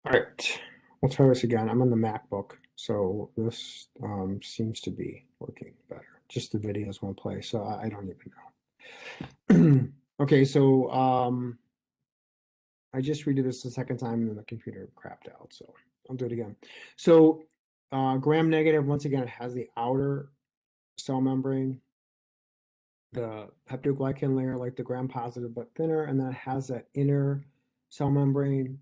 All right, we'll try this again. I'm on the MacBook, so this seems to be working better. Just the videos won't play, so I don't even know. Okay, so I just redid this the second time and then the computer crapped out, so I'll do it again. So gram-negative, once again, it has the outer cell membrane, the peptidoglycan layer like the gram-positive but thinner, and then it has that inner cell membrane.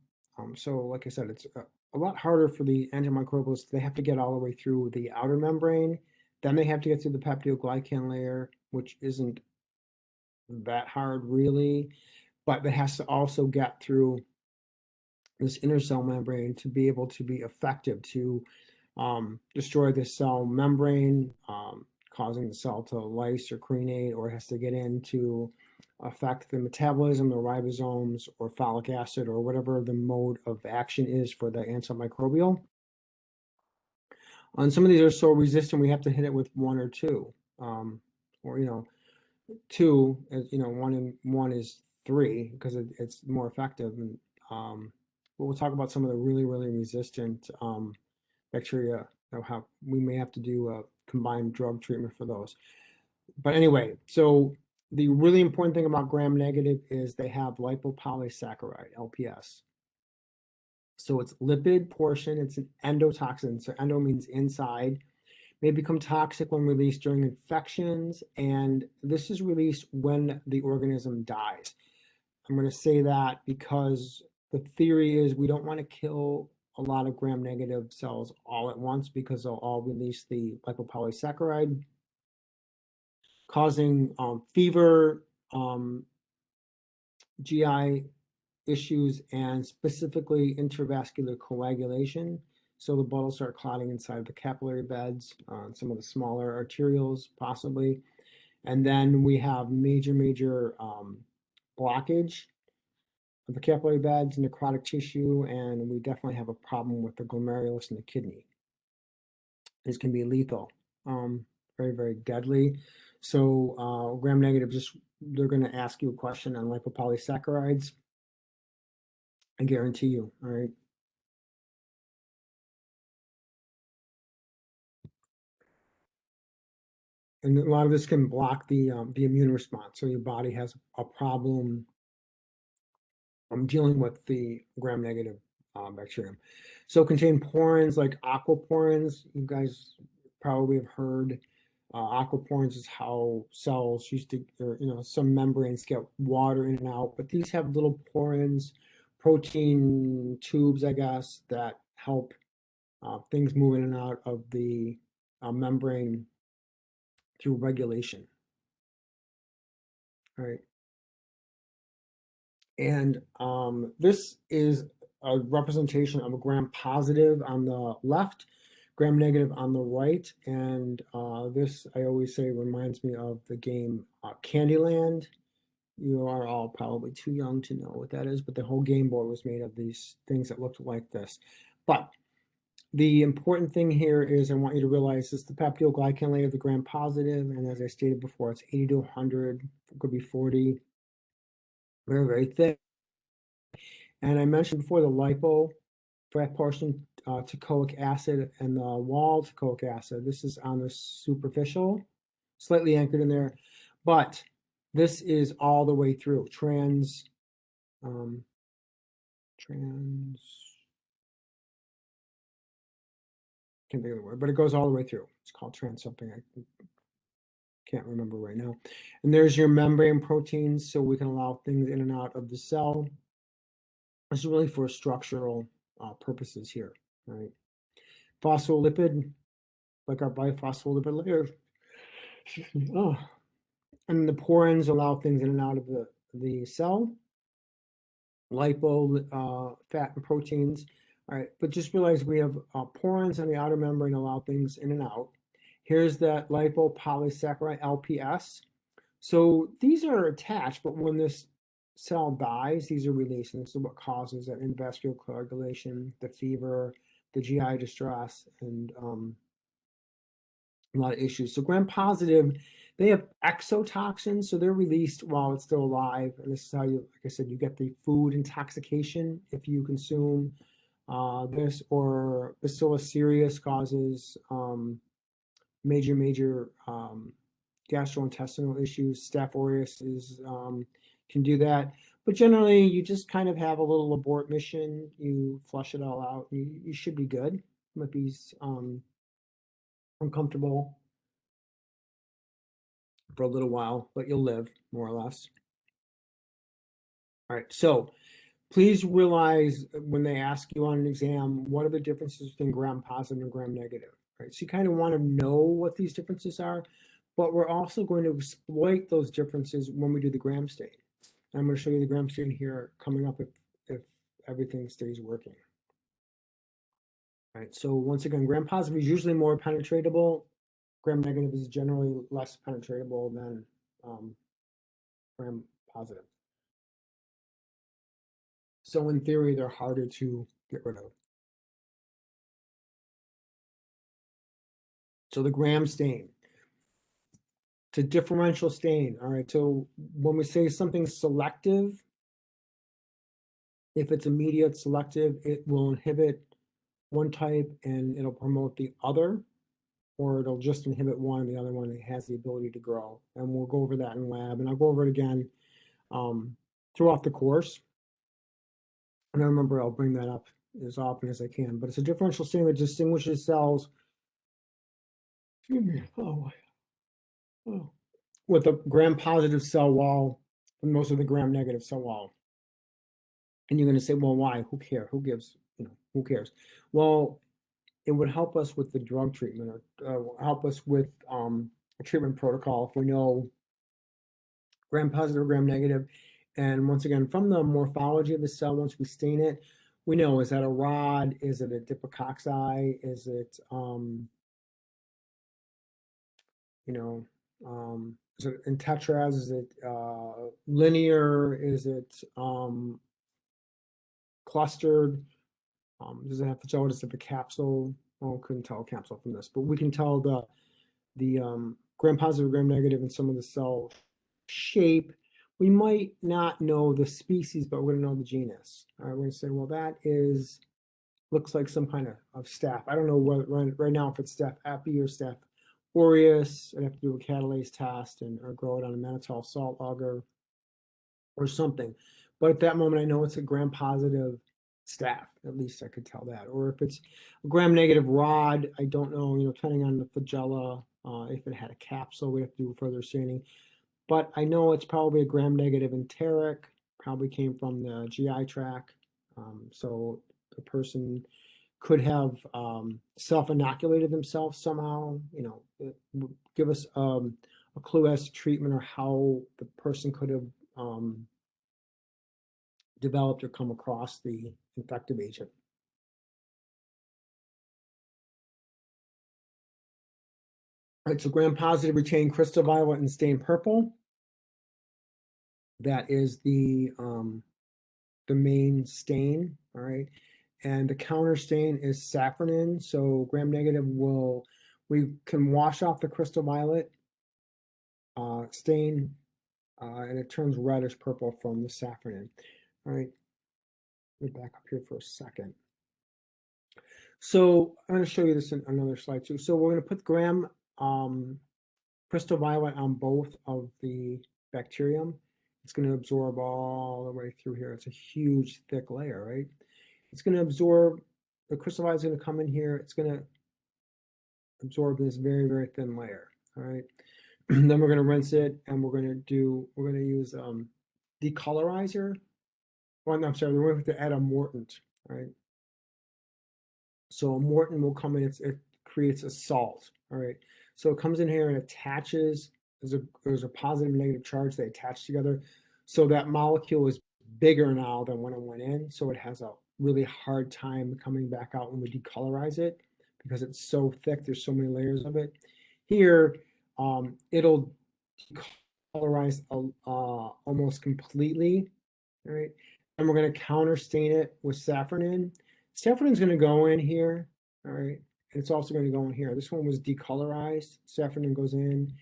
So like I said, it's a lot harder for the antimicrobials. They have to get all the way through the outer membrane. Then they have to get through the peptidoglycan layer, which isn't that hard really, but it has to also get through this inner cell membrane to be able to be effective to destroy the cell membrane, causing the cell to lyse or crenate, or it has to get in to affect the metabolism, the ribosomes, or folic acid, or whatever the mode of action is for the antimicrobial. And some of these are so resistant, we have to hit it with one or two, or two, one is three because it's more effective. And but we'll talk about some of the really, really resistant bacteria that we may have to do a combined drug treatment for those. But anyway, so the really important thing about gram-negative is they have lipopolysaccharide, LPS. So it's lipid portion, it's an endotoxin. So endo means inside, may become toxic when released during infections, and this is released when the organism dies. I'm going to say that because the theory is we don't want to kill a lot of gram-negative cells all at once because they'll all release the lipopolysaccharide, causing fever, GI issues, and specifically intravascular coagulation. So the blood will start clotting inside the capillary beds, some of the smaller arterioles possibly. And then we have major blockage of the capillary beds, necrotic tissue, and we definitely have a problem with the glomerulus in the kidney. This can be lethal, very deadly. So gram-negative, they're going to ask you a question on lipopolysaccharides. I guarantee you, all right? And a lot of this can block the immune response. So your body has a problem dealing with the gram-negative bacterium. So contain porins like aquaporins. You guys probably have heard aquaporins is how cells used to, or some membranes get water in and out, but these have little porins, protein tubes, I guess, that help things move in and out of the membrane through regulation. All right. And this is a representation of a gram-positive on the left, gram-negative on the right. And this, I always say, reminds me of the game Candyland. You are all probably too young to know what that is, but the whole game board was made of these things that looked like this. But the important thing here is I want you to realize this is the peptidoglycan layer of the gram-positive, and as I stated before, it's 80 to 100, it could be 40, very thick. And I mentioned before the lipo fat portion, teichoic acid, and the wall teichoic acid. This is on the superficial, slightly anchored in there, but this is all the way through. Can't think of the word, but it goes all the way through. It's called trans something. I can't remember right now. And there's your membrane proteins, so we can allow things in and out of the cell. This is really for structural purposes here, right? Phospholipid, like our biphospholipid layer. Oh. And the porins allow things in and out of the cell, lipo, fat and proteins. All right, but just realize we have porins on the outer membrane allow things in and out. Here's that lipopolysaccharide, LPS. So these are attached, but when this cell dies, these are released, and this is what causes that intravascular coagulation, the fever, the GI distress, and a lot of issues. So gram-positive, they have exotoxins, so they're released while it's still alive. And this is how you, like I said, you get the food intoxication if you consume This or Bacillus cereus causes major gastrointestinal issues. Staph aureus can do that. But generally, you just kind of have a little abort mission. You flush it all out. You should be good. Might be uncomfortable for a little while, but you'll live, more or less. All right, so please realize when they ask you on an exam, what are the differences between gram-positive and gram-negative, right? So you kind of want to know what these differences are, but we're also going to exploit those differences when we do the gram stain. I'm going to show you the gram stain here coming up if everything stays working. All right, so once again, gram-positive is usually more penetratable. Gram-negative is generally less penetratable than gram-positive. So in theory, they're harder to get rid of. So the gram stain, it's a differential stain. All right, so when we say something's selective, if it's immediate selective, it will inhibit one type and it'll promote the other, or it'll just inhibit one and the other one has the ability to grow. And we'll go over that in lab, and I'll go over it again throughout the course. And I remember I'll bring that up as often as I can, but it's a differential stain that distinguishes cells, excuse me, with a gram-positive cell wall and most of the gram-negative cell wall. And you're going to say, well, why? Who cares? Who gives? Who cares? Well, it would help us with the drug treatment, or help us with a treatment protocol if we know gram-positive or gram-negative. And once again, from the morphology of the cell, once we stain it, we know, is that a rod? Is it a dipococci? Is it, is it in tetras? Is it linear? Is it clustered? Does it have to tell us if a capsule? Oh, couldn't tell a capsule from this, but we can tell the gram-positive, gram-negative, and some of the cell shape. We might not know the species, but we're going to know the genus. All right, we're going to say, well, that looks like some kind of staph. I don't know what right now if it's Staph epi or Staph aureus. I'd have to do a catalase test or grow it on a mannitol salt agar or something. But at that moment, I know it's a gram-positive staph. At least I could tell that. Or if it's a gram-negative rod, I don't know. Depending on the flagella, if it had a capsule, we have to do further staining. But I know it's probably a gram-negative enteric. Probably came from the GI tract. So the person could have self-inoculated themselves somehow. It would give us a clue as to treatment or how the person could have developed or come across the infective agent. All right, so gram-positive retained crystal violet and stained purple. That is the main stain, all right? And the counter stain is safranin. So gram-negative we can wash off the crystal violet stain, and it turns reddish purple from the safranin. All right, let me back up here for a second. So I'm going to show you this in another slide too. So we're going to put gram crystal violet on both of the bacterium. It's going to absorb all the way through here. It's a huge, thick layer, right? It's going to absorb, the crystal violet is going to come in here. It's going to absorb this very, very thin layer, all right? Then we're going to rinse it, and we're going to use decolorizer. Well, I'm sorry, we're going to add a mordant, right? So a mordant will come in, it creates a salt, all right? So it comes in here and attaches, there's a positive and negative charge, they attach together. So that molecule is bigger now than when it went in, so it has a really hard time coming back out when we decolorize it because it's so thick, there's so many layers of it. Here, it'll decolorize almost completely, all right? And we're going to counter stain it with safranin. Safranin's going to go in here, all right? And it's also going to go in here. This one was decolorized. Safranin goes in.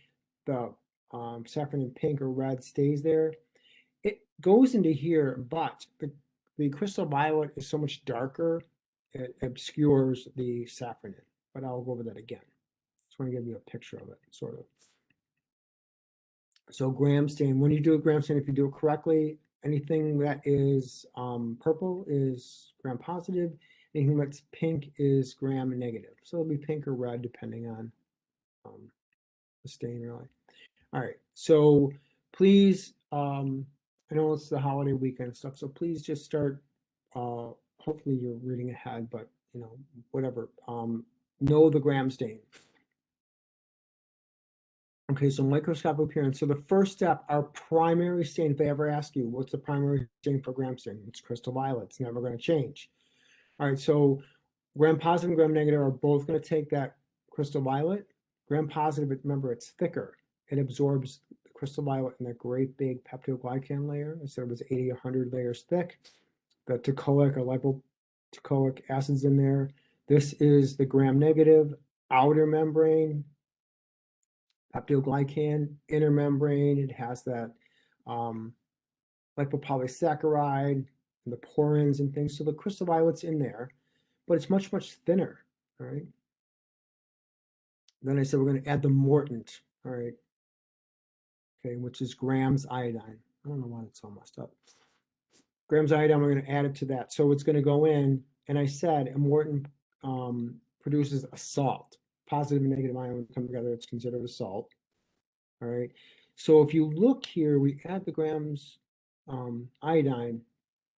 The safranin pink or red stays there. It goes into here, but the crystal violet is so much darker it obscures the safranin, but I'll go over that again. Just want to give you a picture of it, sort of. So gram stain, when you do a gram stain, if you do it correctly, anything that is purple is gram positive. Anything that's pink is gram negative. So it'll be pink or red depending on the stain, really. All right, so please, I know it's the holiday weekend and stuff, so please just start, hopefully you're reading ahead, but you know, whatever, know the gram stain. Okay, so microscopic appearance. So the first step, our primary stain, if they ever ask you, what's the primary stain for gram stain? It's crystal violet. It's never going to change. All right, so gram positive and gram negative are both going to take that crystal violet. Gram positive, remember, it's thicker. It absorbs the crystal violet in that great big peptidoglycan layer. Instead of it's 80, 100 layers thick. The teichoic or lipoteichoic acids in there. This is the gram negative outer membrane. Peptidoglycan, inner membrane, it has that lipopolysaccharide and the porins and things. So the crystal violet's in there, but it's much, much thinner. All right. Then I said we're going to add the mordant. All right. Okay, which is grams iodine. I don't know why it's all messed up. Grams iodine, we're going to add it to that. So it's going to go in, and I said a mordant produces a salt. Positive and negative ion come together, it's considered a salt. All right. So if you look here, we add the grams iodine,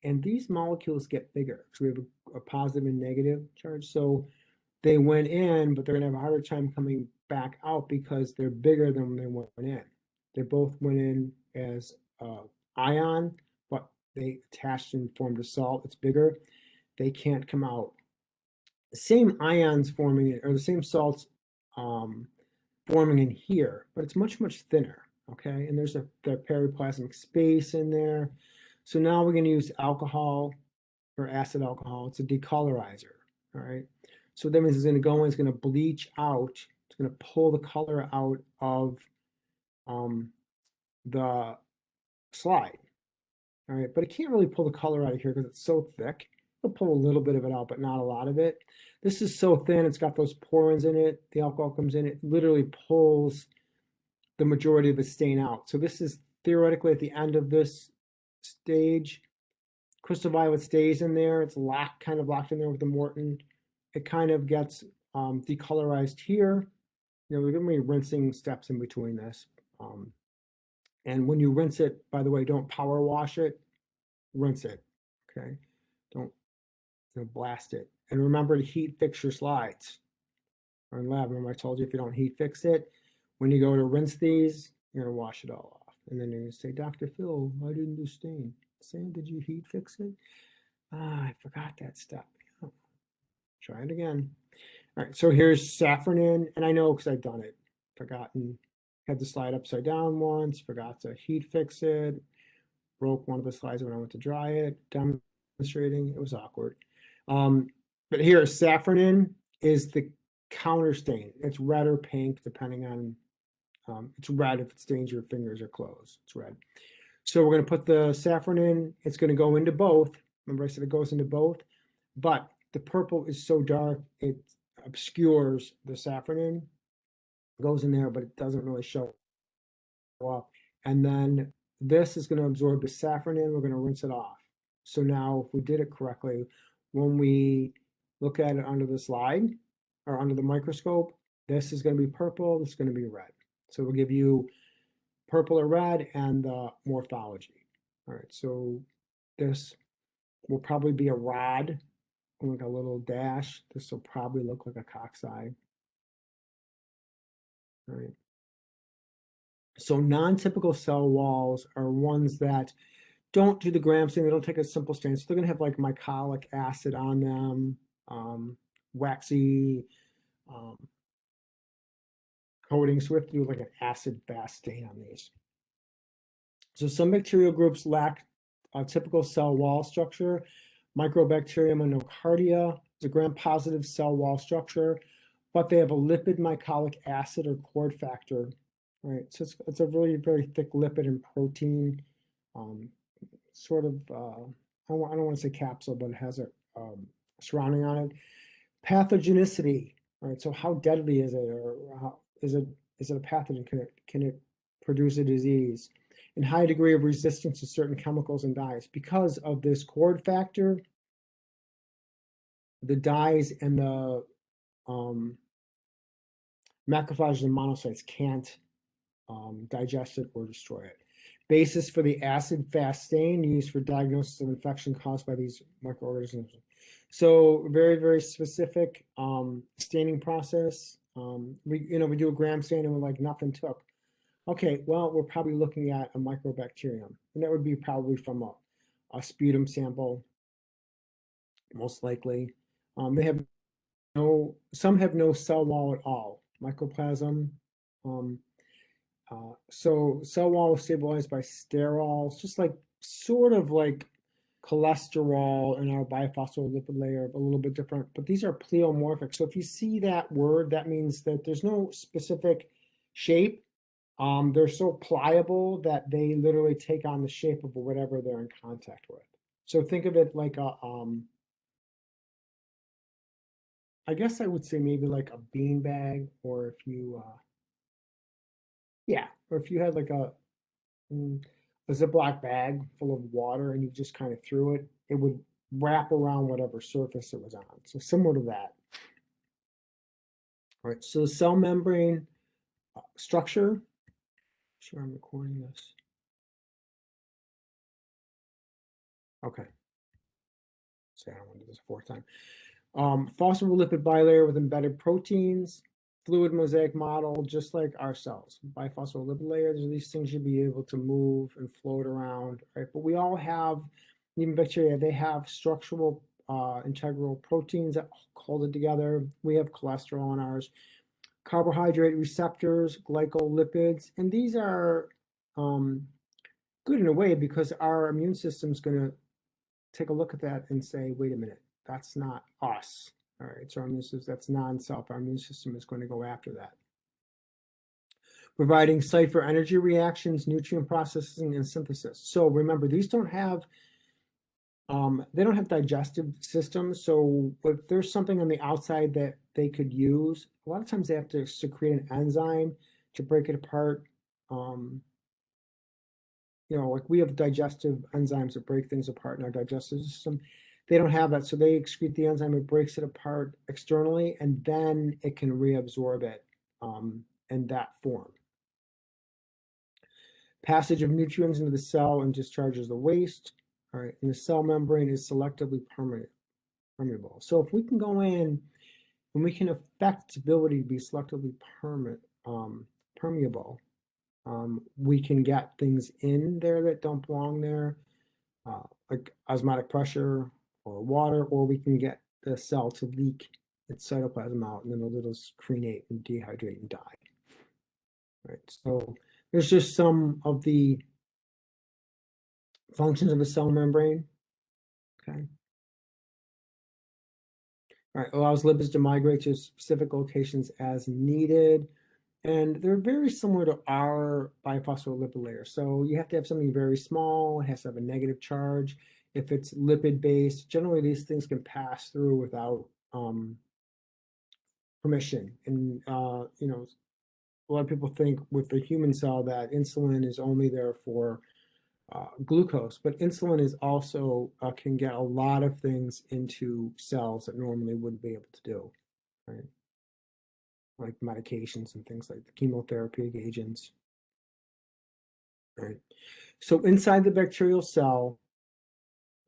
and these molecules get bigger. So we have a positive and negative charge. So they went in, but they're going to have a harder time coming back out because they're bigger than when they went in. They both went in as ion, but they attached and formed a salt. It's bigger. They can't come out. The same ions forming, or the same salts forming in here, but it's much, much thinner, okay? And there's the periplasmic space in there. So now we're gonna use alcohol or acid alcohol. It's a decolorizer, all right? So that means it's gonna go in, it's gonna bleach out, it's gonna pull the color out of the slide, all right? But it can't really pull the color out of here because it's so thick. It'll pull a little bit of it out, but not a lot of it. This is so thin, it's got those porins in it. The alcohol comes in, it literally pulls the majority of the stain out. So this is theoretically at the end of this stage. Crystal violet stays in there. It's kind of locked in there with the mordant. It kind of gets decolorized here. You know, we're going to be rinsing steps in between this. And when you rinse it, by the way, don't power wash it. Rinse it, okay? Don't blast it. And remember to heat fix your slides. Or in lab, remember I told you if you don't heat fix it, when you go to rinse these, you're going to wash it all off. And then you're going to say, Dr. Phil, I didn't do stain. Sam, did you heat fix it? I forgot that step. Oh, try it again. All right, so here's safranin, and I know because I've done it. Forgotten, had the slide upside down once, forgot to heat fix it, broke one of the slides when I went to dry it, demonstrating, it was awkward. But here, safranin is the counter stain. It's red or pink, depending on, it's red if it stains your fingers or clothes, it's red. So we're gonna put the safranin, it's gonna go into both. Remember I said it goes into both, but the purple is so dark, it obscures the safranin. It goes in there, but it doesn't really show up. And then this is gonna absorb the safranin, we're gonna rinse it off. So now if we did it correctly, when we look at it under the slide or under the microscope, this is going to be purple, this is going to be red. So we'll give you purple or red and the morphology. All right, so this will probably be a rod, like a little dash. This will probably look like a cock's eye. All right. So non-typical cell walls are ones that don't do the gram stain, they don't take a simple stain. So they're going to have like mycolic acid on them, waxy coating. So we have to do like an acid-fast stain on these. So some bacterial groups lack a typical cell wall structure. Microbacterium nocardia is a gram-positive cell wall structure, but they have a lipid mycolic acid or cord factor. Right, so it's a really very thick lipid and protein, sort of. I don't want to say capsule, but it has a surrounding on it. Pathogenicity, all right, so how deadly is it, or how, is it a pathogen? Can it produce a disease? And high degree of resistance to certain chemicals and dyes. Because of this cord factor, the dyes and the macrophages and monocytes can't digest it or destroy it. Basis for the acid-fast stain used for diagnosis of infection caused by these microorganisms. So very, very specific staining process. We do a gram stain and we're like, nothing took. Okay, well, we're probably looking at a microbacterium, and that would be probably from a sputum sample, most likely. Some have no cell wall at all, mycoplasm. So cell wall is stabilized by sterols, just like sort of like cholesterol in our biphospholipid layer, but a little bit different. But these are pleomorphic. So if you see that word, that means that there's no specific shape. They're so pliable that they literally take on the shape of whatever they're in contact with. So think of it like I guess I would say maybe like a bean bag, or if you, yeah, or if you had like a Ziploc bag full of water and you just kind of threw it, it would wrap around whatever surface it was on. So similar to that. All right, so the cell membrane structure, sure I'm recording this. Okay. So I don't want to do this a fourth time. Phospholipid bilayer with embedded proteins, fluid mosaic model, just like our cells. Biphospholipid layers, these things should be able to move and float around, right? But we all have, even bacteria, they have structural integral proteins that hold it together. We have cholesterol in ours, carbohydrate receptors, glycolipids, and these are good in a way because our immune system is going to take a look at that and say, wait a minute, that's not us. All right, so our immune system, that's non-self. Our immune system is going to go after that. Providing site for energy reactions, nutrient processing, and synthesis. So remember, these don't have, they don't have digestive systems. So if there's something on the outside that they could use, a lot of times they have to secrete an enzyme to break it apart. Like we have digestive enzymes that break things apart in our digestive system. They don't have that, so they excrete the enzyme, it breaks it apart externally, and then it can reabsorb it in that form. Passage of nutrients into the cell and discharges the waste. All right, and the cell membrane is selectively permeable. So if we can go in and we can affect its ability to be selectively permeable, we can get things in there that don't belong there, like osmotic pressure or water, or we can get the cell to leak its cytoplasm out, and then it'll crenate and dehydrate and die. Right. So there's just some of the functions of a cell membrane. Okay. All right. Allows lipids to migrate to specific locations as needed. And they're very similar to our biphospholipid layer. So you have to have something very small. It has to have a negative charge. If it's lipid-based, generally these things can pass through without permission. And a lot of people think with the human cell that insulin is only there for glucose, but insulin is also can get a lot of things into cells that normally wouldn't be able to do, right? Like medications and things like the chemotherapeutic agents. Right. So inside the bacterial cell,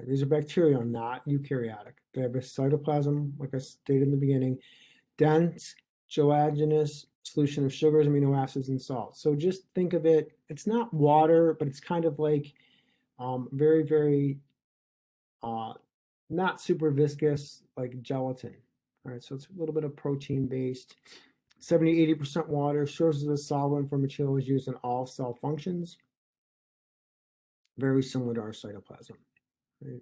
these are bacteria, not eukaryotic. They have a cytoplasm, like I stated in the beginning, dense, gelatinous solution of sugars, amino acids, and salt. So just think of it, it's not water, but it's kind of like very, very not super viscous, like gelatin. All right, so it's a little bit of protein based. 70–80% water, serves as a solvent for materials used in all cell functions. Very similar to our cytoplasm. Right?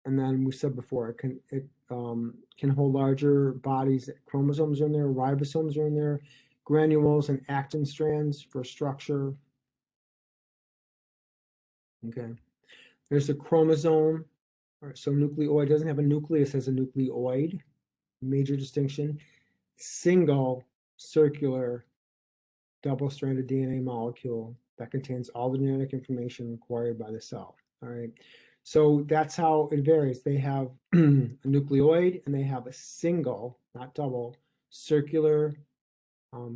And then we said before, it can hold larger bodies. Chromosomes are in there, ribosomes are in there, granules and actin strands for structure. Okay. There's a chromosome. All right, so nucleoid doesn't have a nucleus, has a nucleoid. Major distinction. Single circular double-stranded DNA molecule that contains all the genetic information required by the cell. All right. So that's how it varies. They have a nucleoid and they have a single, not double, circular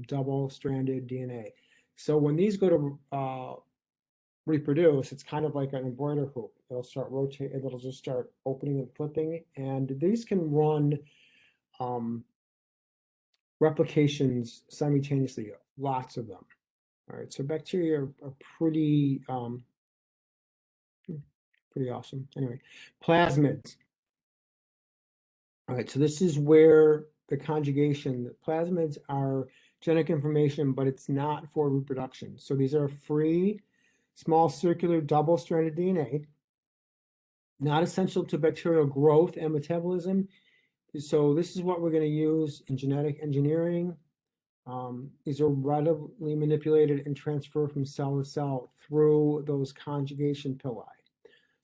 double-stranded DNA. So when these go to reproduce, it's kind of like an embroider hoop. It'll start rotating, it'll just start opening and flipping, and these can run replications simultaneously, lots of them. All right, so bacteria are pretty pretty awesome. Anyway, plasmids. All right, so this is where the conjugation, the plasmids are genetic information, but it's not for reproduction. So these are free, small circular double-stranded DNA, not essential to bacterial growth and metabolism. So this is what we're going to use in genetic engineering. These are readily manipulated and transferred from cell to cell through those conjugation pili.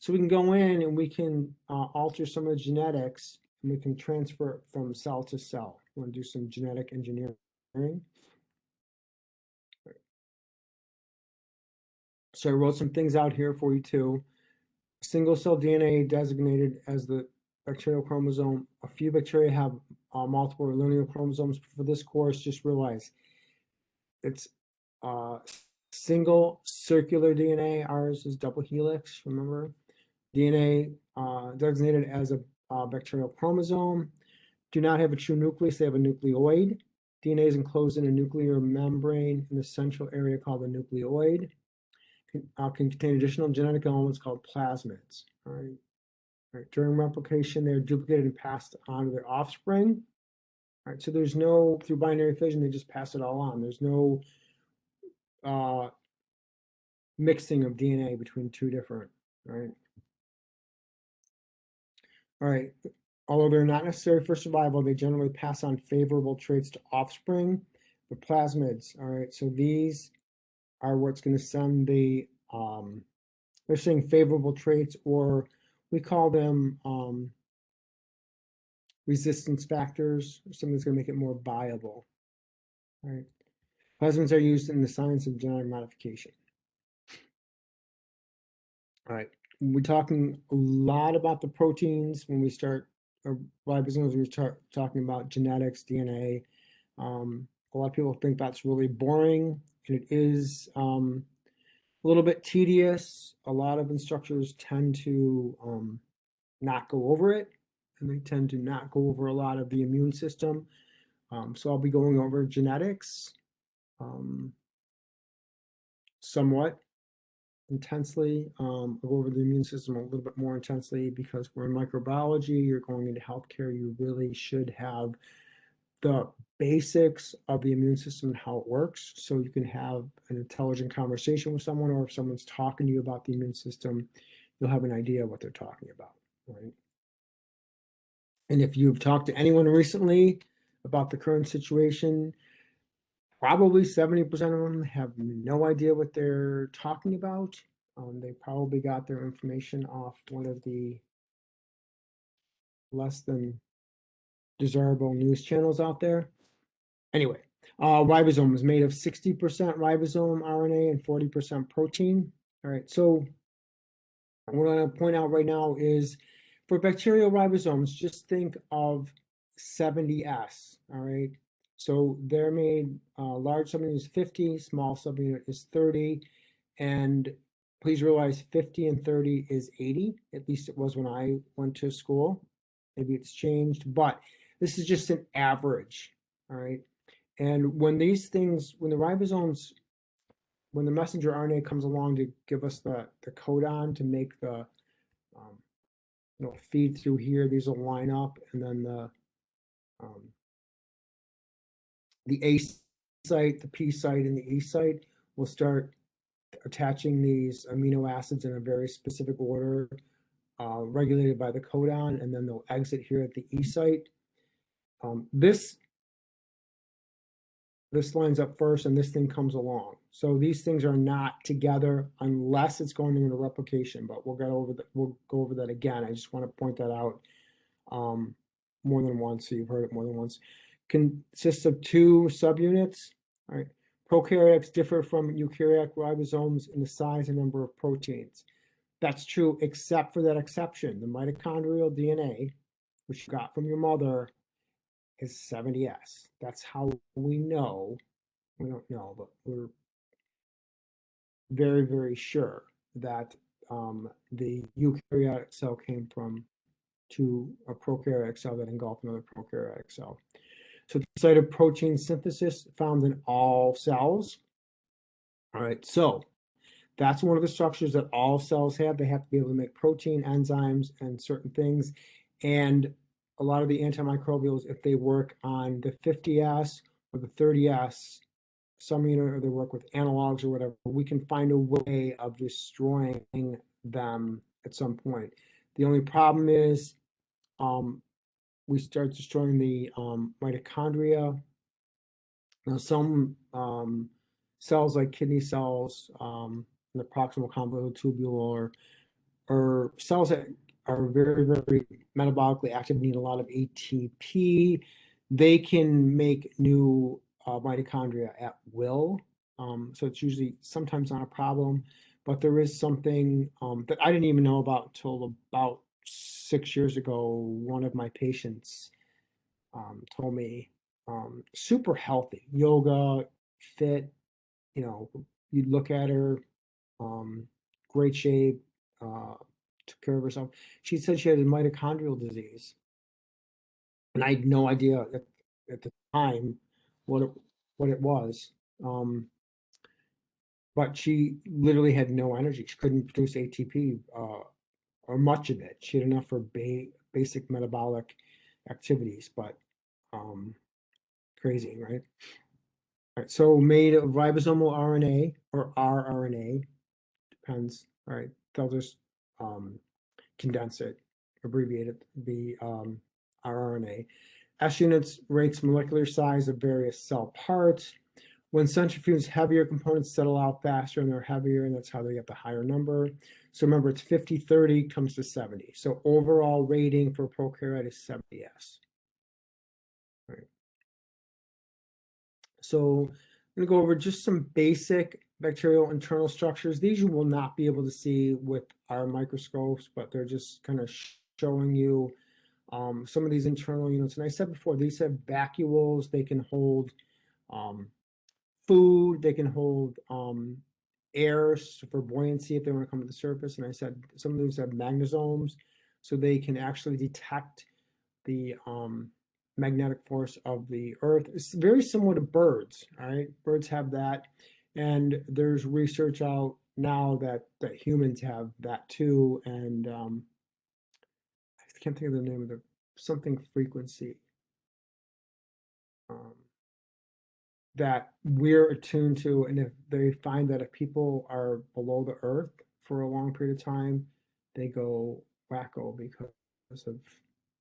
So we can go in and we can alter some of the genetics and we can transfer it from cell to cell. We want to do some genetic engineering. So I wrote some things out here for you too. Single cell DNA designated as the bacterial chromosome. A few bacteria have multiple or linear chromosomes. For this course, just realize it's single circular DNA. Ours is double helix, remember? DNA designated as a bacterial chromosome. Do not have a true nucleus, they have a nucleoid. DNA is enclosed in a nuclear membrane in the central area called the nucleoid. Can contain additional genetic elements called plasmids. All right. All right. During replication, they're duplicated and passed on to their offspring. All right, so there's no, through binary fission, they just pass it all on. There's no mixing of DNA between two different, right? All right, although they're not necessary for survival, they generally pass on favorable traits to offspring. The plasmids, all right, so these are what's going to send the, they're saying favorable traits, or we call them resistance factors, or something that's going to make it more viable. All right, plasmids are used in the science of genetic modification. All right, we're talking a lot about the proteins when we start, ribosomes, we start talking about genetics, DNA. A lot of people think that's really boring, and it is a little bit tedious. A lot of instructors tend to not go over it, and they tend to not go over a lot of the immune system. So I'll be going over genetics somewhat intensely. I'll go over the immune system a little bit more intensely because we're in microbiology, you're going into healthcare, you really should have the basics of the immune system and how it works, so you can have an intelligent conversation with someone, or if someone's talking to you about the immune system, you'll have an idea what they're talking about, right? And if you've talked to anyone recently about the current situation, probably 70% of them have no idea what they're talking about. They probably got their information off one of the less than desirable news channels out there. Anyway, ribosome is made of 60% ribosome RNA and 40% protein. All right, so what I'm going to point out right now is for bacterial ribosomes, just think of 70S. All right, so they're made, large subunit is 50, small subunit is 30, and please realize 50 and 30 is 80. At least it was when I went to school. Maybe it's changed, but this is just an average. All right. And when these things, when the ribosomes, when the messenger RNA comes along to give us the codon to make the feed through here, these will line up, and then the A site, the P site, and the E site will start attaching these amino acids in a very specific order, regulated by the codon, and then they'll exit here at the E site. This this lines up first and this thing comes along. So these things are not together unless it's going into replication, but we'll go over that again. I just want to point that out more than once, so you've heard it more than once. Consists of two subunits. All right. Prokaryotes differ from eukaryotic ribosomes in the size and number of proteins. That's true, except for that exception. The mitochondrial DNA, which you got from your mother, is 70S. That's how we know. We don't know, but we're very, very sure that the eukaryotic cell came from to a prokaryotic cell that engulfed another prokaryotic cell. So the site of protein synthesis found in all cells. All right, so that's one of the structures that all cells have. They have to be able to make protein, enzymes, and certain things. And a lot of the antimicrobials, if they work on the 50S or the 30S subunit, or they work with analogs or whatever, we can find a way of destroying them at some point. The only problem is we start destroying the mitochondria. Now, some cells like kidney cells, the proximal convoluted tubule, or cells that are very, very metabolically active, need a lot of ATP, they can make new mitochondria at will. So it's usually sometimes not a problem, but there is something that I didn't even know about until about 6 years ago. One of my patients told me, super healthy, yoga, fit, you know, you'd look at her, great shape, took care of herself. She said she had a mitochondrial disease, and I had no idea at the time what it was. But she literally had no energy. She couldn't produce ATP or much of it. She had enough for basic metabolic activities, but crazy, right? All right, so made of ribosomal RNA or rRNA, depends. All right, they'll just condense it, abbreviate it, the rRNA. S units rates molecular size of various cell parts. When centrifuged, heavier components settle out faster and they're heavier, and that's how they get the higher number. So remember, it's 50, 30 comes to 70. So overall rating for prokaryote is 70S. All right. So I'm going to go over just some basic bacterial internal structures. These you will not be able to see with our microscopes, but they're just kind of showing you some of these internal units. And I said before, these have vacuoles. They can hold food. They can hold air for buoyancy if they want to come to the surface. And I said some of these have magnesomes, so they can actually detect the magnetic force of the earth. It's very similar to birds. All right, birds have that, and there's research out now that humans have that too. And I can't think of the name of the something frequency that we're attuned to. And if they find that if people are below the earth for a long period of time, they go wacko because of,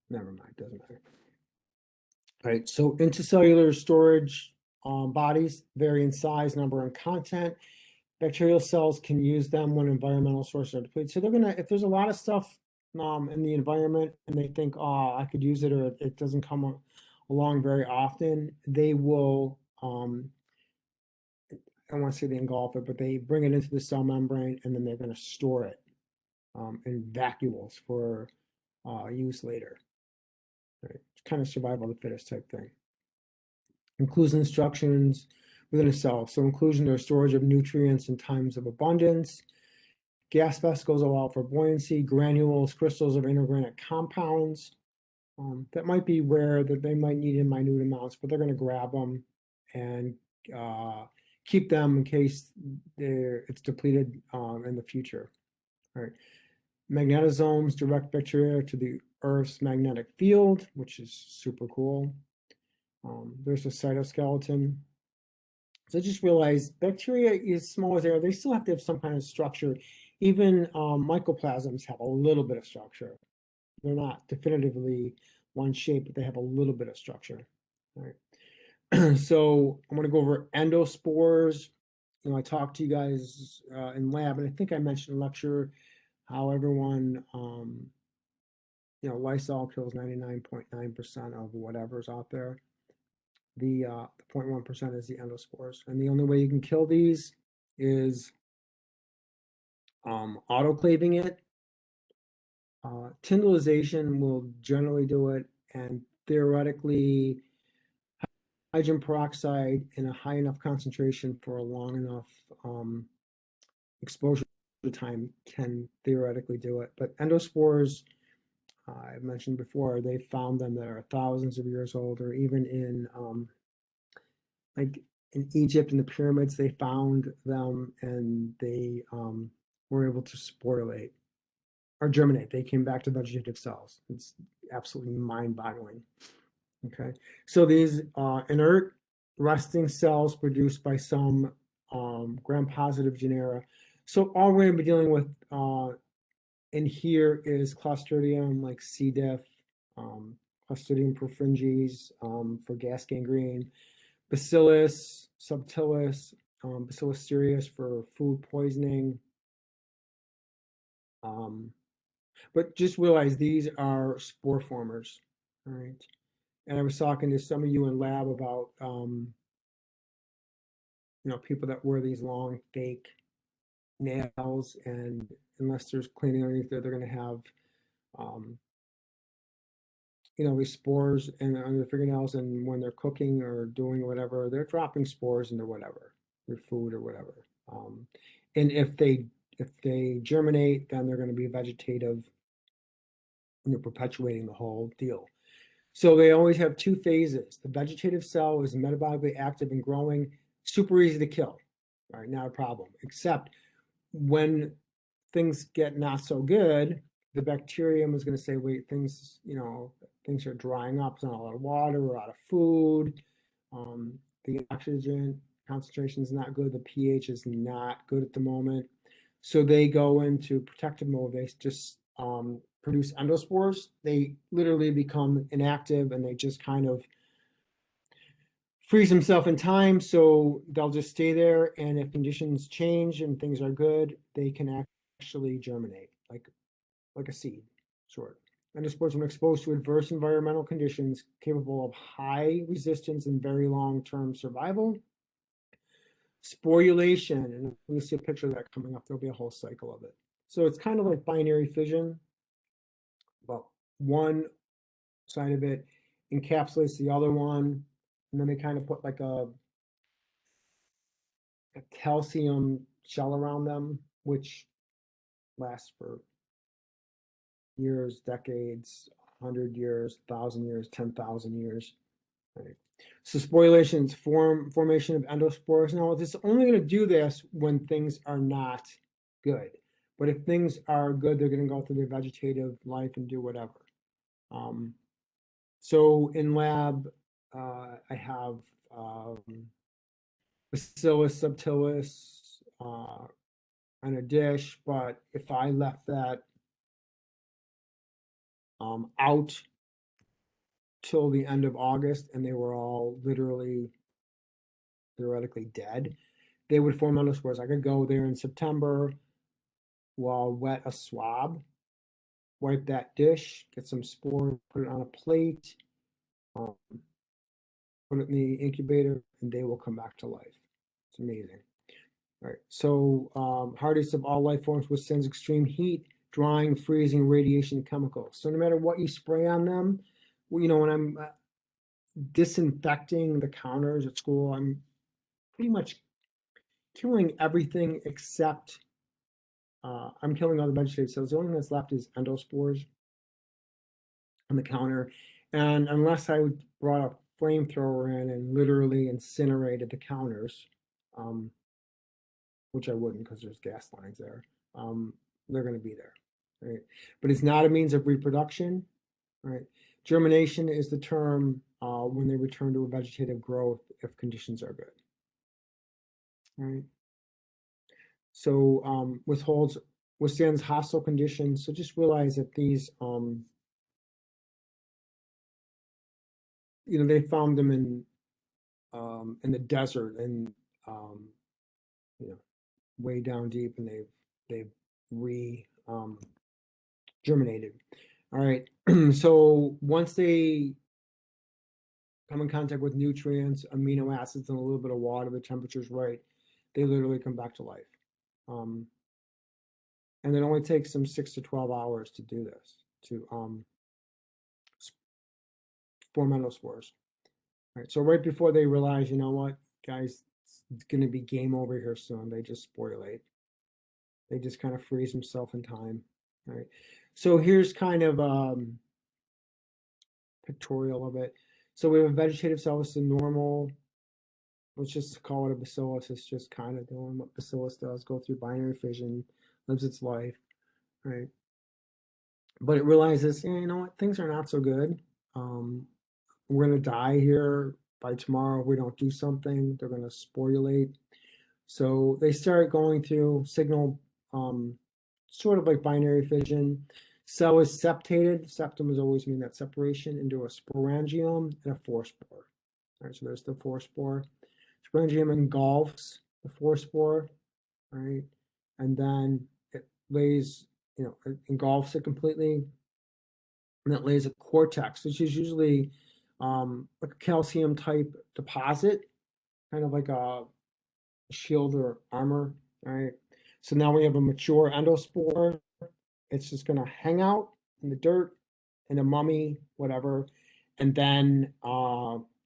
never mind, doesn't matter. All right, so intercellular storage bodies vary in size, number, and content. Bacterial cells can use them when environmental sources are depleted. So they're gonna, if there's a lot of stuff in the environment and they think, oh, I could use it, or it doesn't come along very often, they will, I don't want to say they engulf it, but they bring it into the cell membrane, and then they're going to store it in vacuoles for use later. Right? It's kind of survival of the fittest type thing. Inclusion instructions within a cell. So inclusion or storage of nutrients in times of abundance. Gas vesicles allow for buoyancy. Granules, crystals of inorganic compounds. That might be rare, that they might need in minute amounts, but they're going to grab them and keep them in case it's depleted in the future. All right. Magnetosomes direct bacteria to the Earth's magnetic field, which is super cool. There's a cytoskeleton. So I just realized bacteria, as small as they are, they still have to have some kind of structure. Even mycoplasms have a little bit of structure. They're not definitively one shape, but they have a little bit of structure. All right. So I'm going to go over endospores. You know, I talked to you guys in lab, and I think I mentioned in lecture how everyone, you know, Lysol kills 99.9% of whatever's out there. The 0.1% is the endospores, and the only way you can kill these is autoclaving it. Tyndallization will generally do it, and theoretically, hydrogen peroxide in a high enough concentration for a long enough exposure time can theoretically do it. But endospores, I mentioned before, they found them that are thousands of years old, or even in like in Egypt in the pyramids, they found them and they were able to sporulate or germinate. They came back to vegetative cells. It's absolutely mind-boggling. Okay, so these inert resting cells produced by some gram-positive genera. So all we're going to be dealing with in here is Clostridium, like C. diff, Clostridium perfringens for gas gangrene, Bacillus subtilis, Bacillus cereus for food poisoning. But just realize these are spore formers. All right. And I was talking to some of you in lab about, you know, people that wear these long fake nails, and unless there's cleaning underneath there, they're going to have, you know, these spores and on their fingernails, and when they're cooking or doing whatever, they're dropping spores into whatever, their food or whatever. And if they germinate, then they're going to be vegetative, you know, perpetuating the whole deal. So they always have two phases. The vegetative cell is metabolically active and growing, super easy to kill, right? Not a problem, except when things get not so good, the bacterium is going to say, wait, things, you know, things are drying up. There's not a lot of water, we're out of food. The oxygen concentration is not good. The pH is not good at the moment. So they go into protective mode. They just produce endospores. They literally become inactive, and they just kind of freeze themselves in time. So they'll just stay there. And if conditions change and things are good, they can actually germinate like a seed, sort. Endospores, when exposed to adverse environmental conditions, capable of high resistance and very long-term survival. Sporulation, and we'll see a picture of that coming up. There'll be a whole cycle of it. So it's kind of like binary fission, but one side of it encapsulates the other one, and then they kind of put like a calcium shell around them, which lasts for years, decades, 100 years, 1,000 years, 10,000 years. Right. So sporulation is formation of endospores. Now, it's only going to do this when things are not good. But if things are good, they're going to go through their vegetative life and do whatever. So in lab, I have Bacillus subtilis on a dish, but if I left that out till the end of August and they were all literally theoretically dead, they would form endospores. I could go there in September, while wet a swab, wipe that dish, get some spore, put it on a plate, put it in the incubator, and they will come back to life. It's amazing. All right, so hardest of all life forms withstands extreme heat, drying, freezing, radiation, chemicals. So no matter what you spray on them, well, you know, when I'm disinfecting the counters at school, I'm pretty much killing everything except I'm killing all the vegetative cells. The only thing that's left is endospores on the counter. And unless I brought a flamethrower in and literally incinerated the counters, which I wouldn't because there's gas lines there, they're going to be there. Right? But it's not a means of reproduction. Right? Germination is the term when they return to a vegetative growth if conditions are good. Right? So withstands hostile conditions. So just realize that these, you know, they found them in in the desert and you know, way down deep, and they've germinated. All right. So once they come in contact with nutrients, amino acids, and a little bit of water, the temperature's right, they literally come back to life. And it only takes them 6 to 12 hours to do this, to form endospores. All right. So right before they realize, you know what, guys, it's going to be game over here soon, they just sporulate. They just kind of freeze themselves in time. All right. So here's kind of pictorial of it. So we have a vegetative cell, it's a normal, let's just call it a bacillus. It's just kind of doing what bacillus does, go through binary fission, lives its life, right? But it realizes, yeah, you know what, things are not so good. We're going to die here by tomorrow if we don't do something. They're going to sporulate. So they start going through signal, sort of like binary fission. Cell is septated. Septum is always mean that separation into a sporangium and a forespore. All right, so there's the forespore. Sporangium engulfs the forespore, right? And then it lays, it engulfs it completely. And it lays a cortex, which is usually like a calcium type deposit, kind of like a shield or armor, right? So now we have a mature endospore. It's just going to hang out in the dirt, in a mummy, whatever. And then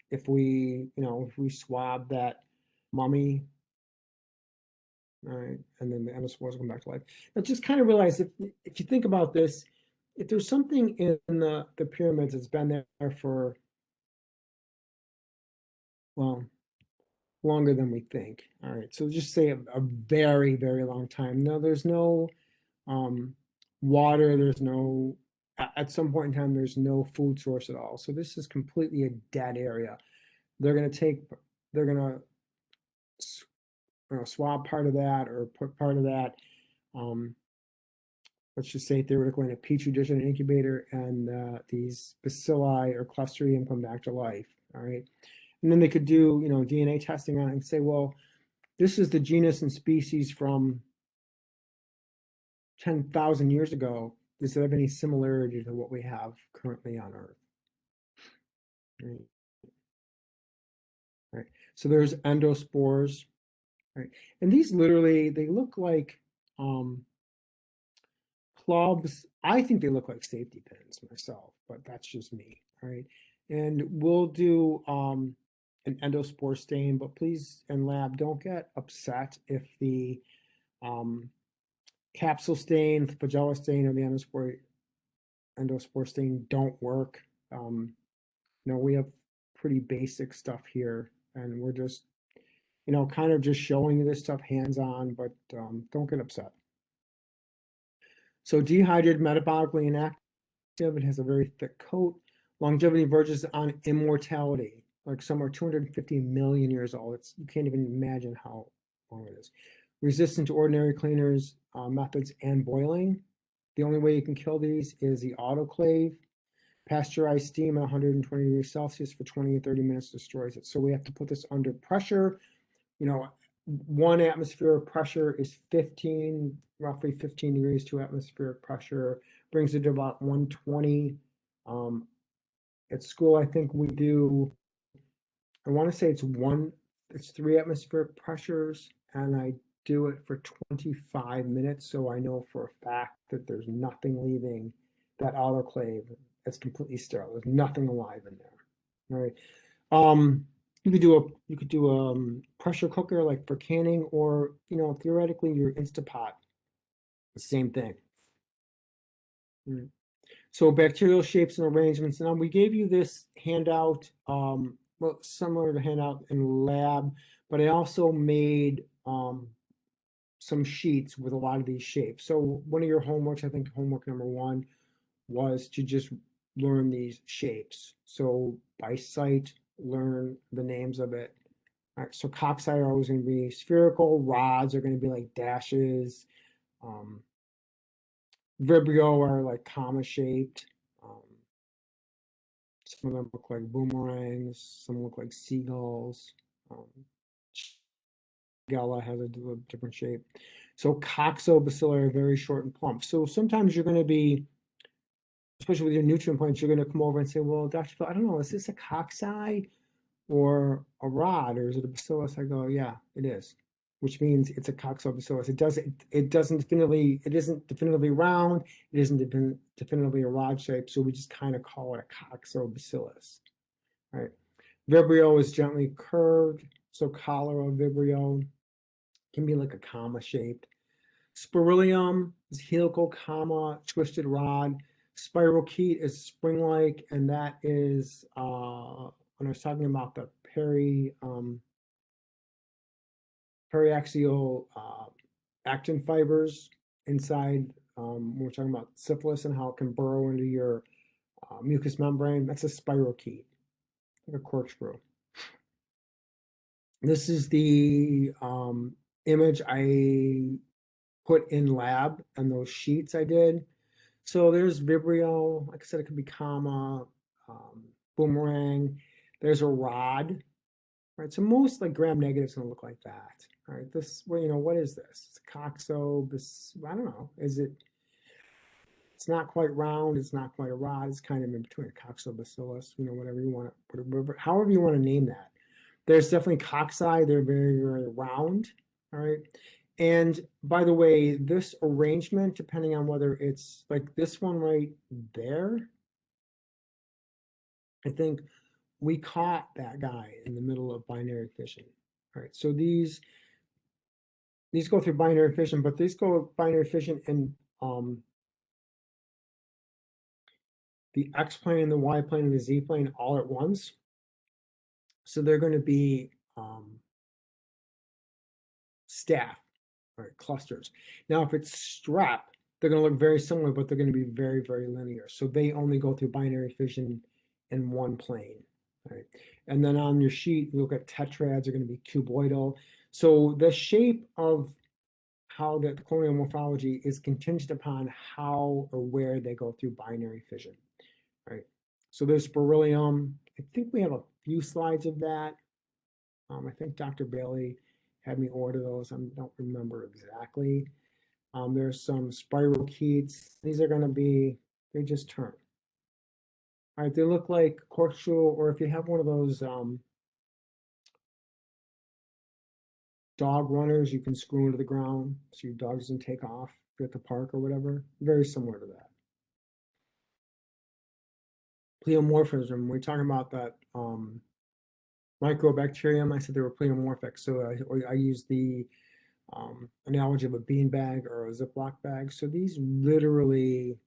if we swab that mummy, all right, and then the endospores come back to life. Now just kind of realize if you think about this, if there's something in the pyramids that's been there for, well, longer than we think. All right, so just say a very, very long time. No, there's no water, there's no, at some point in time, there's no food source at all. So this is completely a dead area. They're going to swab part of that or put part of that, let's just say theoretically in a petri dish and an incubator, and these bacilli or Clostridium come back to life. All right. And then they could do, DNA testing on it and say, well, this is the genus and species from 10,000 years ago. Does it have any similarity to what we have currently on Earth? Right. Right. So there's endospores. Right. And these literally, they look like clubs. I think they look like safety pins myself, but that's just me. Right. And we'll do an endospore stain, but please, in lab, don't get upset if the capsule stain, the flagella stain, or the endospore stain don't work. We have pretty basic stuff here, and we're just, kind of just showing you this stuff hands-on, but don't get upset. So dehydrated, metabolically inactive, it has a very thick coat. Longevity verges on immortality. Like some are 250 million years old. You can't even imagine how long it is. Resistant to ordinary cleaners, methods, and boiling. The only way you can kill these is the autoclave. Pasteurized steam at 120 degrees Celsius for 20 to 30 minutes destroys it. So we have to put this under pressure. 1 atmospheric pressure is roughly 15 degrees. 2 atmospheric pressure brings it to about 120. At school, I think we do, I want to say it's 3 atmospheric pressures, and I do it for 25 minutes. So I know for a fact that there's nothing leaving that autoclave. It's completely sterile. There's nothing alive in there. All right. You could do a pressure cooker like for canning, or theoretically your Instapot. The same thing. Mm. So bacterial shapes and arrangements. Now we gave you this handout, well, similar to handout in lab, but I also made some sheets with a lot of these shapes. So one of your homeworks, I think homework number 1, was to just learn these shapes. So by sight, learn the names of it. All right, so cocci are always going to be spherical. Rods are going to be like dashes. Vibrio are like comma shaped. Some of them look like boomerangs. Some look like seagulls. Shigella has a different shape. So coxobacilli are very short and plump. So sometimes you're going to be, especially with your nutrient plants, you're going to come over and say, well, Dr. Phil, I don't know, is this a cocci or a rod, or is it a bacillus? I go, yeah, it is, which means it's a coxobacillus. It isn't definitively round. It isn't definitively a rod shape. So we just kind of call it a coxobacillus, right? Vibrio is gently curved. So cholera vibrio can be like a comma shaped. Spirillum is helical comma twisted rod. Spirochete is spring-like, and that is when I was talking about the periaxial actin fibers inside, when we're talking about syphilis and how it can burrow into your mucous membrane. That's a spirochete, like a corkscrew. This is the image I put in lab and those sheets I did. So there's Vibrio, like I said, it could be comma, boomerang. There's a rod, right? So most like gram negatives gonna look like that. All right, this, well, what is this? It's a coxo, I don't know. It's not quite round, it's not quite a rod, it's kind of in between a coxobacillus, whatever you want to, however you want to name that. There's definitely cocci, they're very, very round, all right? And by the way, this arrangement, depending on whether it's like this one right there, I think we caught that guy in the middle of binary fission. All right, so these go through binary fission, but these go binary fission in the X plane, the Y plane, and the Z plane all at once. So they're going to be staff, all right, clusters. Now, if it's strep, they're going to look very similar, but they're going to be very, very linear. So they only go through binary fission in one plane, right? And then on your sheet, you look at tetrads are going to be cuboidal. So the shape of how the colonial morphology is contingent upon how or where they go through binary fission, right? So there's beryllium. I think we have a few slides of that. I think Dr. Bailey had me order those. I don't remember exactly. There's some spirochetes. These are going to be, they just turn. All right, they look like corkscrew, or if you have one of those dog runners, you can screw into the ground so your dog doesn't take off if you're at the park or whatever. Very similar to that. Pleomorphism, we're talking about that microbacterium. I said they were pleomorphic. So I use the analogy of a bean bag or a Ziploc bag. So these literally,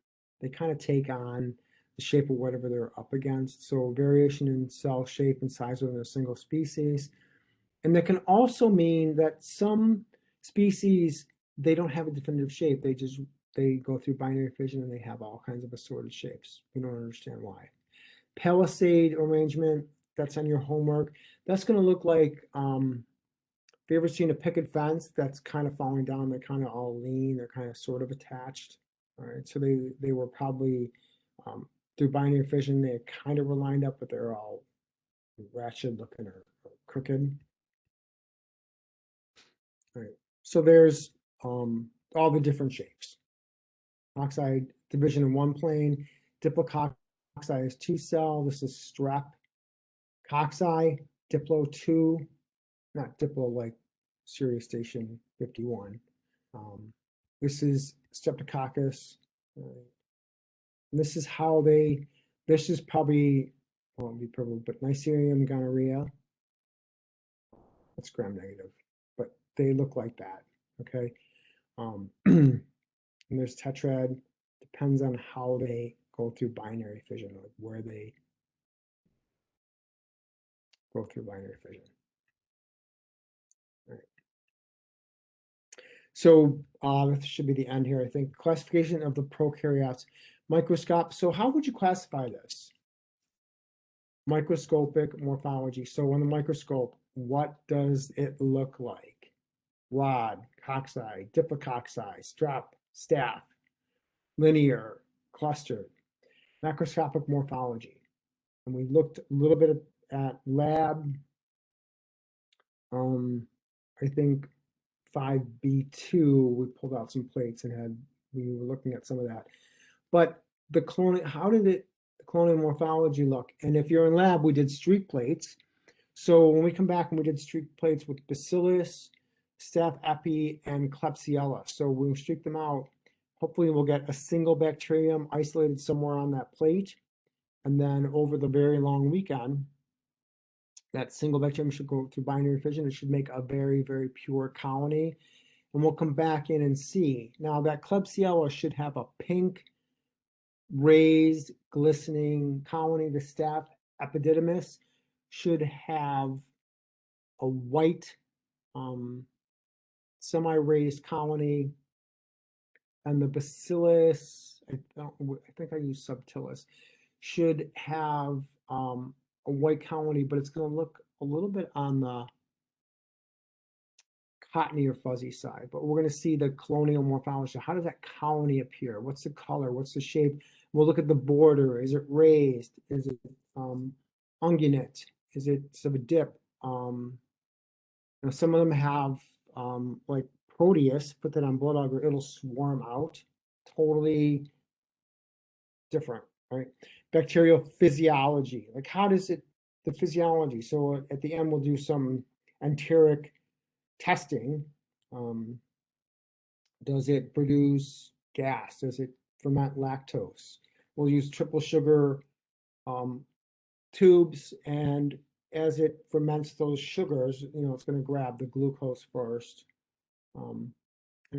they kind of take on the shape of whatever they're up against. So variation in cell shape and size within a single species. And that can also mean that some species, they don't have a definitive shape. They go through binary fission and they have all kinds of assorted shapes. We don't understand why. Palisade arrangement, that's on your homework. That's going to look like, if you ever seen a picket fence that's kind of falling down, they're kind of all lean, they're kind of sort of attached. All right, so they were probably through binary fission, they kind of were lined up, but they're all ratchet looking or crooked. All right, so there's all the different shapes. Oxide division in one plane, diplococci is 2-cell. This is strep. Cocci, diplo 2, not diplo like Sirius Station 51. This is Streptococcus. And this is how this is probably, won't be purple, but Neisseria gonorrhea. That's gram negative, but they look like that, okay? And there's tetrad, depends on how they go through binary fission, like where they go through binary fission. All right. So this should be the end here, I think. Classification of the prokaryotes. Microscope. So how would you classify this? Microscopic morphology. So on the microscope, what does it look like? Rod, cocci, diplococci, strep, staph, linear, clustered. Macroscopic morphology. And we looked a little bit at lab. I think 5B2, we pulled out some plates and we were looking at some of that. But the cloning, how did the cloning morphology look? And if you're in lab, we did streak plates. So when we come back and we did streak plates with Bacillus, Staph epi, and Klebsiella. So when we streak them out, hopefully we'll get a single bacterium isolated somewhere on that plate. And then over the very long weekend, that single bacterium should go through binary fission. It should make a very, very pure colony. And we'll come back in and see. Now that Klebsiella should have a pink, raised, glistening colony. The Staph epididymis should have a white, semi-raised colony. And the Bacillus, I think I use subtilis, should have a white colony, but it's going to look a little bit on the cottony or fuzzy side. But we're going to see the colonial morphology. How does that colony appear? What's the color? What's the shape? We'll look at the border. Is it raised? Is it unguinate? Is it sort of a dip? Some of them have like Proteus, put that on blood agar, it'll swarm out. Totally different, right? Bacterial physiology, like how does it, the physiology. So at the end, we'll do some enteric testing. Does it produce gas? Does it ferment lactose? We'll use triple sugar tubes, and as it ferments those sugars, it's going to grab the glucose first. And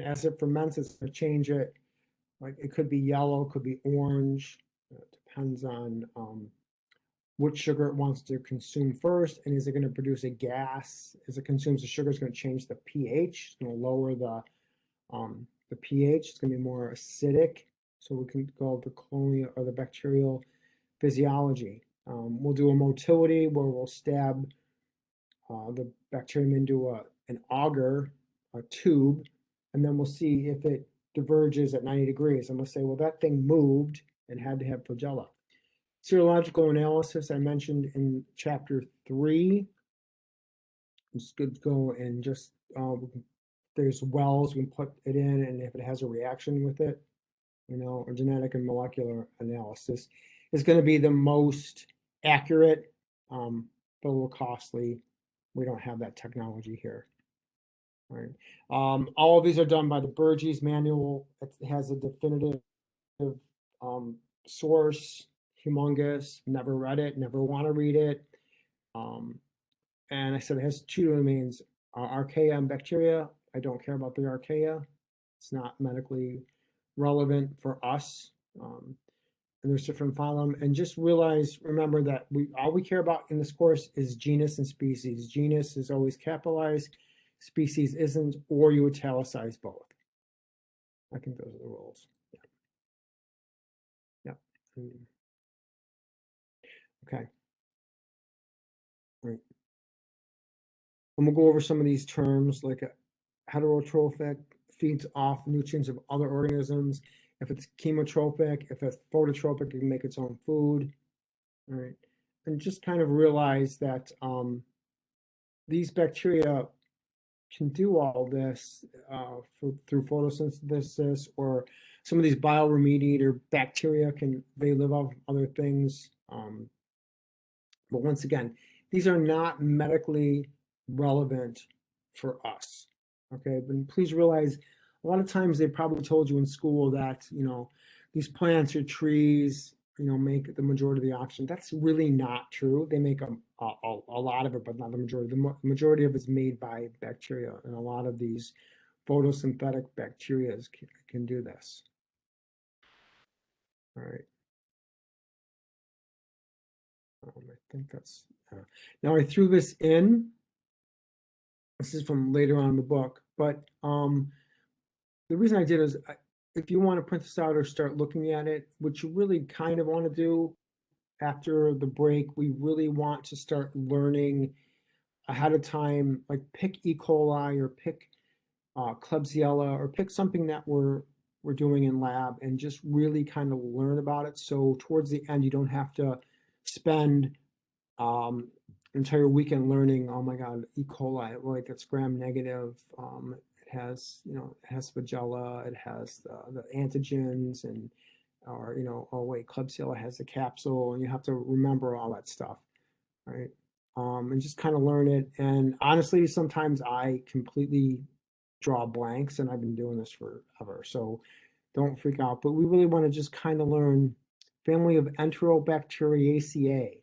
as it ferments, it's going to change it. Like it could be yellow, could be orange. It depends on which sugar it wants to consume first, and is it going to produce a gas? As it consumes the sugar, it's going to change the pH. It's going to lower the pH. It's going to be more acidic. So we can go the colonial or the bacterial physiology. We'll do a motility where we'll stab the bacterium into an auger, a tube, and then we'll see if it diverges at 90 degrees. And we'll say, well, that thing moved and had to have flagella. Serological analysis, I mentioned in chapter 3. It's good to go and just, there's wells, we can put it in, and if it has a reaction with it, or genetic and molecular analysis is going to be the most accurate, but a little costly. We don't have that technology here. All right. All of these are done by the Burgess manual. It has a definitive source, humongous, never read it, never want to read it. And I said it has two domains, archaea and bacteria. I don't care about the archaea. It's not medically relevant for us. And there's different phylum. And just remember that all we care about in this course is genus and species. Genus is always capitalized, species isn't, or you italicize both. I think those are the rules. Yeah. Okay. All right. And we'll go over some of these terms, like a heterotrophic feeds off nutrients of other organisms. If it's chemotropic, if it's phototropic, it can make its own food. All right. And just kind of realize that these bacteria can do all this through photosynthesis, or some of these bioremediator bacteria they live off other things. But once again, these are not medically relevant for us. Okay, but please realize a lot of times they probably told you in school that these plants or trees make the majority of the oxygen. That's really not true. They make a lot of it, but not the majority. The majority of it's made by bacteria, and a lot of these photosynthetic bacteria can do this. All right. I think that's now I threw this in. This is from later on in the book, but the reason I did is if you want to print this out or start looking at it, what you really kind of want to do after the break, we really want to start learning ahead of time, like pick E. coli or pick Klebsiella or pick something that we're doing in lab and just really kind of learn about it. So towards the end, you don't have to spend entire weekend learning, oh my God, E. coli, like it's gram negative. It has, you know, it has flagella, it has the antigens, and, or, you know, oh wait, Klebsiella has the capsule, and you have to remember all that stuff, right? And just kind of learn it. And honestly, sometimes I completely draw blanks, and I've been doing this forever, so don't freak out. But we really want to just kind of learn family of Enterobacteriaceae.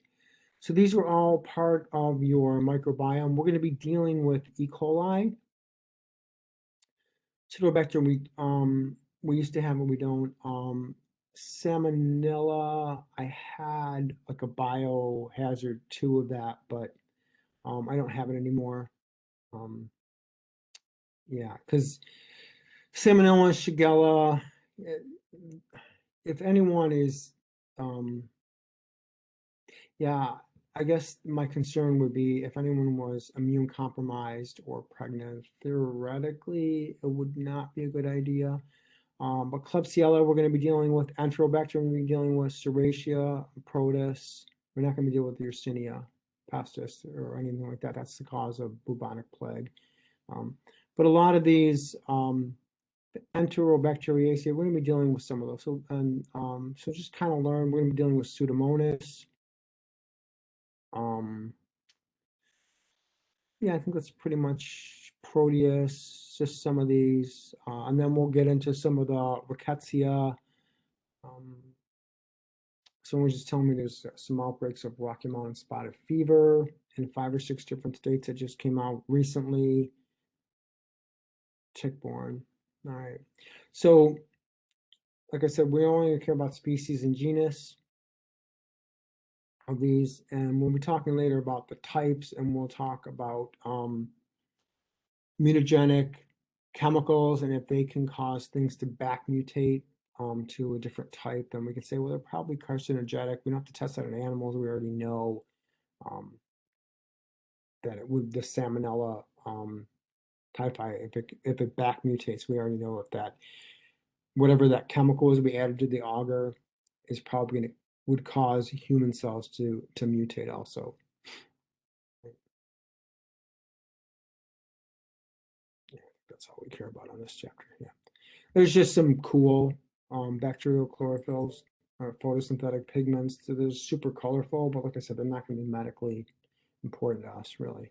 So these are all part of your microbiome. We're going to be dealing with E. coli. Cyanobacter, we used to have it, we don't. Salmonella, I had like a biohazard two of that, but I don't have it anymore. Um, yeah, because Salmonella, Shigella, if anyone is, um, yeah, I guess my concern would be if anyone was immune compromised or pregnant, theoretically, it would not be a good idea. But Klebsiella, we're going to be dealing with Enterobacter, we're going to be dealing with Serratia, Protus. We're not going to be dealing with Yersinia pestis or anything like that. That's the cause of bubonic plague. But a lot of these Enterobacteriaceae, we're going to be dealing with some of those. So, so just kind of learn. We're going to be dealing with Pseudomonas. Yeah, I think that's pretty much Proteus, just some of these. And then we'll get into some of the Rickettsia. Someone was just telling me there's some outbreaks of Rocky Mountain spotted fever in 5 or 6 different states that just came out recently. Tick-borne. All right. So, like I said, we only care about species and genus of these, and we'll be talking later about the types, and we'll talk about mutagenic chemicals, and if they can cause things to back mutate to a different type, then we can say, well, they're probably carcinogenic. We don't have to test that on animals. We already know that it would, the Salmonella typhi, if it back mutates, we already know if that, whatever that chemical is we added to the agar is probably going to, would cause human cells to mutate also. Yeah, that's all we care about on this chapter. Yeah. There's just some cool bacterial chlorophylls or photosynthetic pigments. So they're super colorful, but like I said, they're not going to be medically important to us, really.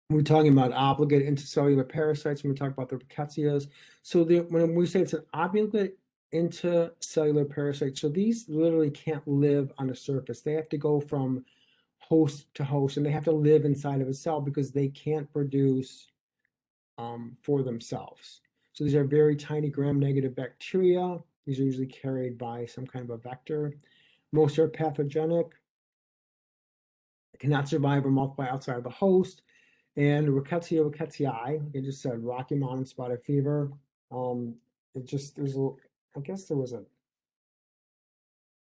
We're talking about obligate intercellular parasites, when we talk about the rickettsias. So when we say it's an obligate intercellular parasite, so these literally can't live on the surface. They have to go from host to host, and they have to live inside of a cell because they can't produce for themselves. So these are very tiny gram-negative bacteria. These are usually carried by some kind of a vector. Most are pathogenic, cannot survive or multiply outside of the host. And Rickettsia rickettsii, like I just said, Rocky Mountain spotted fever. It just, there's a, I guess there was a,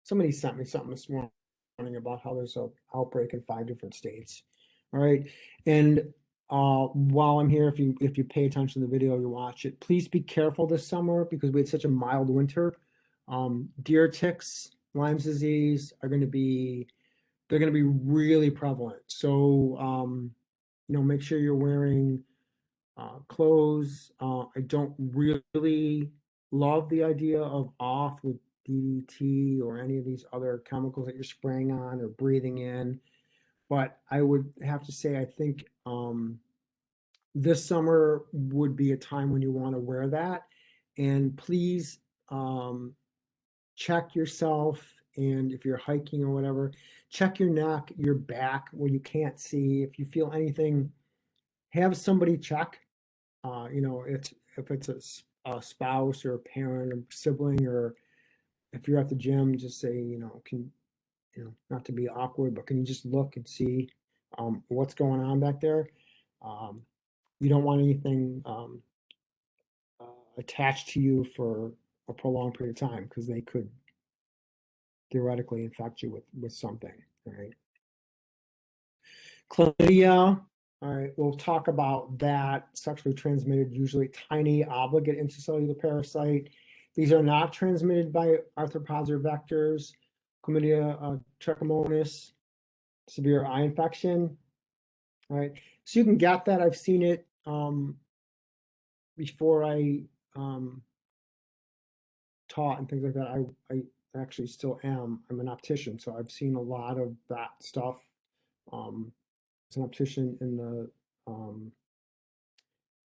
somebody sent me something this morning about how there's a outbreak in 5 different states. All right. And while I'm here, if you pay attention to the video, you watch it, please be careful this summer because we had such a mild winter. Deer ticks, Lyme's disease are going to be, they're going to be really prevalent. So, you know, make sure you're wearing clothes. I don't really love the idea of off with DDT or any of these other chemicals that you're spraying on or breathing in. But I would have to say, I think this summer would be a time when you want to wear that. And please check yourself. And if you're hiking or whatever, check your neck, your back where you can't see. If you feel anything, have somebody check. You know, if it's a spouse or a parent or sibling, or if you're at the gym, just say, you know, can, you know, not to be awkward, but can you just look and see what's going on back there? You don't want anything attached to you for a prolonged period of time because they could theoretically infect you with something, right? Chlamydia, all right, we'll talk about that. Sexually transmitted, usually tiny obligate intercellular parasite. These are not transmitted by arthropods or vectors. Chlamydia trachomonas, severe eye infection. All right, so you can get that. I've seen it before I taught and things like that. I actually still am. I'm an optician, so I've seen a lot of that stuff. As an optician in the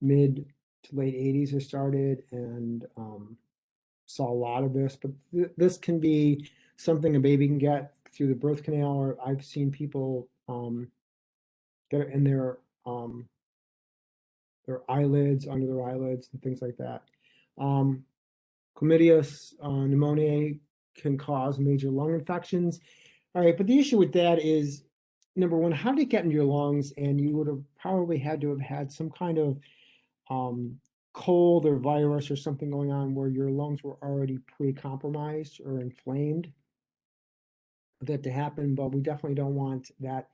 mid to late 80s, I started and saw a lot of this. But this can be something a baby can get through the birth canal, or I've seen people get it in their eyelids, under their eyelids, and things like that. Chlamydia pneumoniae can cause major lung infections. All right, but the issue with that is, number one, how did it get into your lungs? And you would have probably had to have had some kind of cold or virus or something going on where your lungs were already pre-compromised or inflamed for that to happen. But we definitely don't want that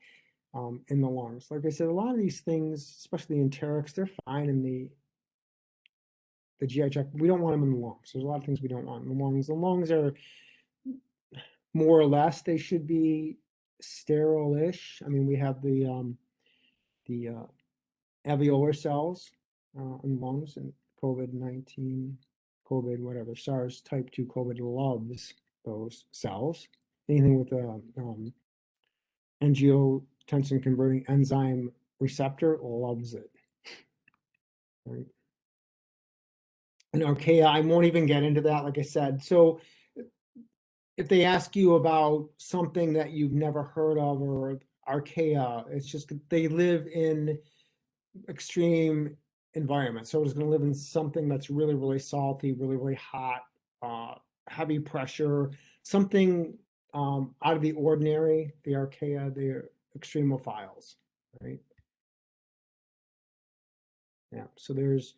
in the lungs. Like I said, a lot of these things, especially the enterics, they're fine in the GI tract. We don't want them in the lungs. There's a lot of things we don't want in the lungs. The lungs are more or less, they should be sterile-ish. I mean, we have the alveolar cells in lungs, and COVID-19, COVID, whatever, SARS type 2 COVID loves those cells. Anything with a angiotensin converting enzyme receptor loves it. Right? And archaea, I won't even get into that, like I said. So if they ask you about something that you've never heard of or archaea, it's just they live in extreme environments. So it's going to live in something that's really, really salty, really, really hot, heavy pressure, something out of the ordinary. The archaea, they're extremophiles, right? Yeah. So there's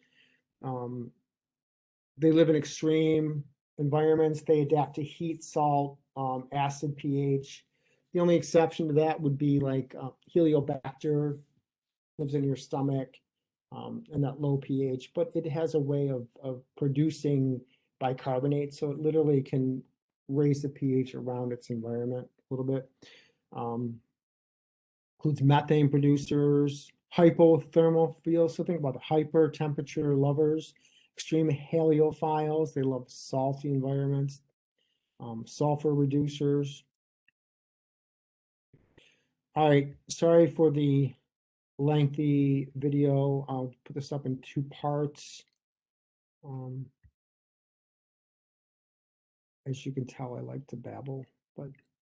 they live in extreme environments. They adapt to heat, salt, acid, pH. The only exception to that would be like Heliobacter lives in your stomach and that low pH, but it has a way of producing bicarbonate. So it literally can raise the pH around its environment a little bit. Includes methane producers, hypothermophiles. So think about the hyper temperature lovers, extreme haliophiles. They love salty environments, sulfur reducers. All right, sorry for the lengthy video. I'll put this up in 2 parts. As you can tell, I like to babble, but